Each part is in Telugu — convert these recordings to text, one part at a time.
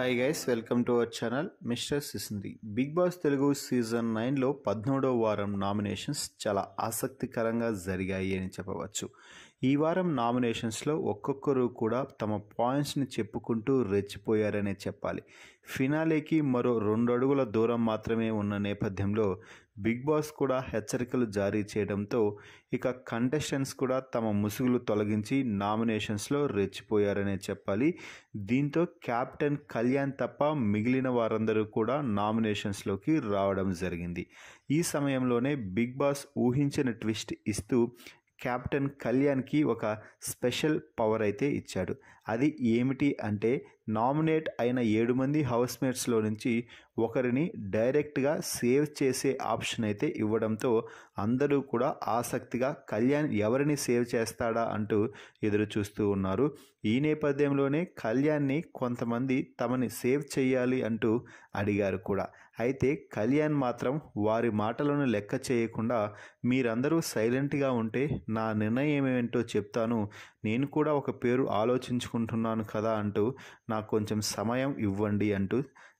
Hi guys, welcome to our channel mister Sisindri. Bigg Boss Telugu season 9లో 13వ వారం నామినేషన్స్ చాలా ఆసక్తికరంగా జరిగాయి అని చెప్పవచ్చు. ఈ వారం నామినేషన్స్లో ఒక్కొక్కరు కూడా తమ పాయింట్స్ని చెప్పుకుంటూ రెచ్చిపోయారనే చెప్పాలి. ఫినాలేకి మరో 2 అడుగుల దూరం మాత్రమే ఉన్న నేపథ్యంలో బిగ్ బాస్ కూడా హెచ్చరికలు జారీ చేయడంతో ఇక కంటెస్టెంట్స్ కూడా తమ ముసుగులు తొలగించి నామినేషన్స్లో రెచ్చిపోయారనే చెప్పాలి. దీంతో కెప్టెన్ కళ్యాణ్ తప్ప మిగిలిన వారందరూ కూడా నామినేషన్స్లోకి రావడం జరిగింది. ఈ సమయంలోనే బిగ్ బాస్ ఊహించిన ట్విస్ట్ ఇస్తూ కెప్టెన్ కళ్యాణ్కి ఒక స్పెషల్ పవర్ అయితే ఇచ్చాడు. అది ఏమిటి అంటే, నామినేట్ అయిన 7 మంది హౌస్మేట్స్లో నుంచి ఒకరిని డైరెక్ట్గా సేవ్ చేసే ఆప్షన్ అయితే ఇవ్వడంతో అందరూ కూడా ఆసక్తిగా కళ్యాణ్ ఎవరిని సేవ్ చేస్తాడా అంటూ ఎదురు చూస్తూ ఉన్నారు. ఈ నేపథ్యంలోనే కళ్యాణ్ని కొంతమంది తమని సేవ్ చేయాలి అంటూ అడిగారు కూడా. అయితే కళ్యాణ్ మాత్రం వారి మాటలను లెక్క చేయకుండా, మీరందరూ సైలెంట్గా ఉంటే నా నిర్ణయం ఏమేంటో చెప్తాను, నేను కూడా ఒక పేరు ఆలోచించుకుంటున్నాను కదా అంటూ నాకు కొంచెం సమయం ఇవ్వండి అంటూ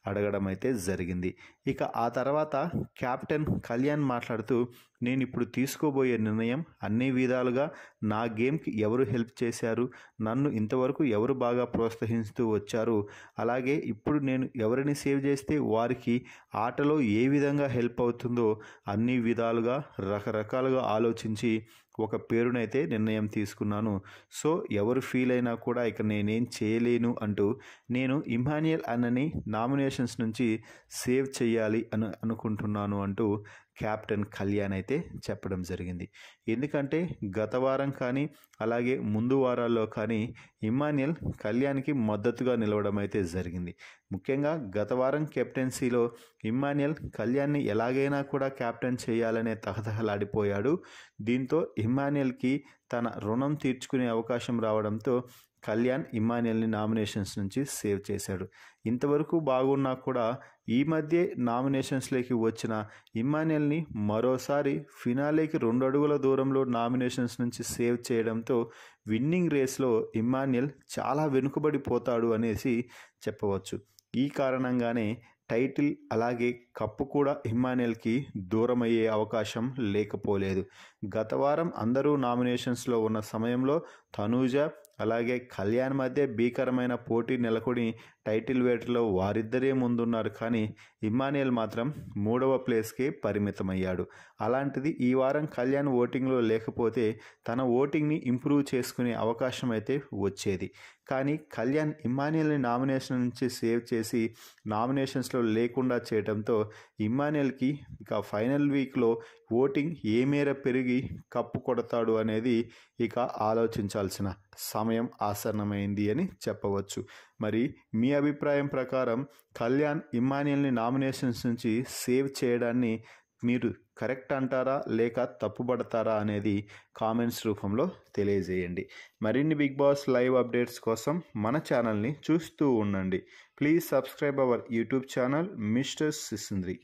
అడగడం అయితే జరిగింది. ఇక ఆ తర్వాత కెప్టెన్ కళ్యాణ్ మాట్లాడుతూ, నేను ఇప్పుడు తీసుకోబోయే నిర్ణయం అన్ని విధాలుగా నా గేమ్కి ఎవరు హెల్ప్ చేశారు, నన్ను ఇంతవరకు ఎవరు బాగా ప్రోత్సహిస్తూ వచ్చారు, అలాగే ఇప్పుడు నేను ఎవరిని సేవ్ చేస్తే వారికి ఆటలో ఏ విధంగా హెల్ప్ అవుతుందో అన్ని విధాలుగా రకరకాలుగా ఆలోచించి ఒక పేరునైతే నిర్ణయం తీసుకున్నాను. సో ఎవరు ఫీల్ అయినా కూడా ఇక నేనేం చేయలేను అంటూ, నేను ఇమ్మాన్యుయల్ అన్నని నామినేషన్స్ నుంచి సేవ్ చేయాలి అనుకుంటున్నాను అంటూ కెప్టెన్ కళ్యాణ్ అయితే చెప్పడం జరిగింది. ఎందుకంటే గత వారం కానీ అలాగే ముందు వారాల్లో కానీ ఇమ్మాన్యుయల్ కళ్యాణ్కి మద్దతుగా నిలవడం అయితే జరిగింది. ముఖ్యంగా గత వారం కెప్టెన్సీలో ఇమ్మాన్యుయల్ కళ్యాణ్ని ఎలాగైనా కూడా కెప్టెన్ చేయాలనే తహతహలాడిపోయాడు. దీంతో ఇమ్మాన్యుయల్కి తన రుణం తీర్చుకునే అవకాశం రావడంతో కళ్యాణ్ ఇమ్మాన్యుయల్ని నామినేషన్స్ నుంచి సేవ్ చేశాడు. ఇంతవరకు బాగున్నా కూడా ఈ మధ్య నామినేషన్స్లోకి వచ్చిన ఇమ్మాన్యుయల్ని మరోసారి ఫినాలేకి 2 అడుగుల దూరంలో నామినేషన్స్ నుంచి సేవ్ చేయడంతో విన్నింగ్ రేస్లో ఇమ్మాన్యుయల్ చాలా వెనుకబడిపోతాడు అనేసి చెప్పవచ్చు. ఈ కారణంగానే టైటిల్ అలాగే కప్పు కూడా ఇమ్మాన్యుయల్కి దూరమయ్యే అవకాశం లేకపోలేదు. గత వారం అందరూ నామినేషన్స్లో ఉన్న సమయంలో తనూజ అలాగే కళ్యాణ్ మధ్య భీకరమైన పోటీ నెలకొని టైటిల్ వేటలో వారిద్దరే ముందున్నారు. కానీ ఇమ్మాన్యుయల్ మాత్రం 3వ ప్లేస్కే పరిమితమయ్యాడు. అలాంటిది ఈ వారం కళ్యాణ్ ఓటింగ్లో లేకపోతే తన ఓటింగ్ని ఇంప్రూవ్ చేసుకునే అవకాశం అయితే వచ్చేది. కానీ కళ్యాణ్ ఇమ్మాన్యుయల్ని నామినేషన్ నుంచి సేవ్ చేసి నామినేషన్స్లో లేకుండా చేయడంతో ఇమ్మాన్యుయల్కి ఇక ఫైనల్ వీక్లో ఓటింగ్ ఏ మేర పెరిగి కప్పు కొడతాడు అనేది ఇక ఆలోచించాల్సిన సమయం ఆసన్నమైంది అని చెప్పవచ్చు. మరి మీ అభిప్రాయం ప్రకారం కళ్యాణ్ ఇమ్మాన్యుయల్ని నామినేషన్స్ నుంచి సేవ్ చేయడాన్ని మీరు కరెక్ట్ అంటారా లేక తప్పుపడతారా అనేది కామెంట్స్ రూపంలో తెలియజేయండి. మరిన్ని బిగ్ బాస్ లైవ్ అప్డేట్స్ కోసం మన ఛానల్ని చూస్తూ ఉండండి. Please subscribe our YouTube channel mister సిసింద్రి.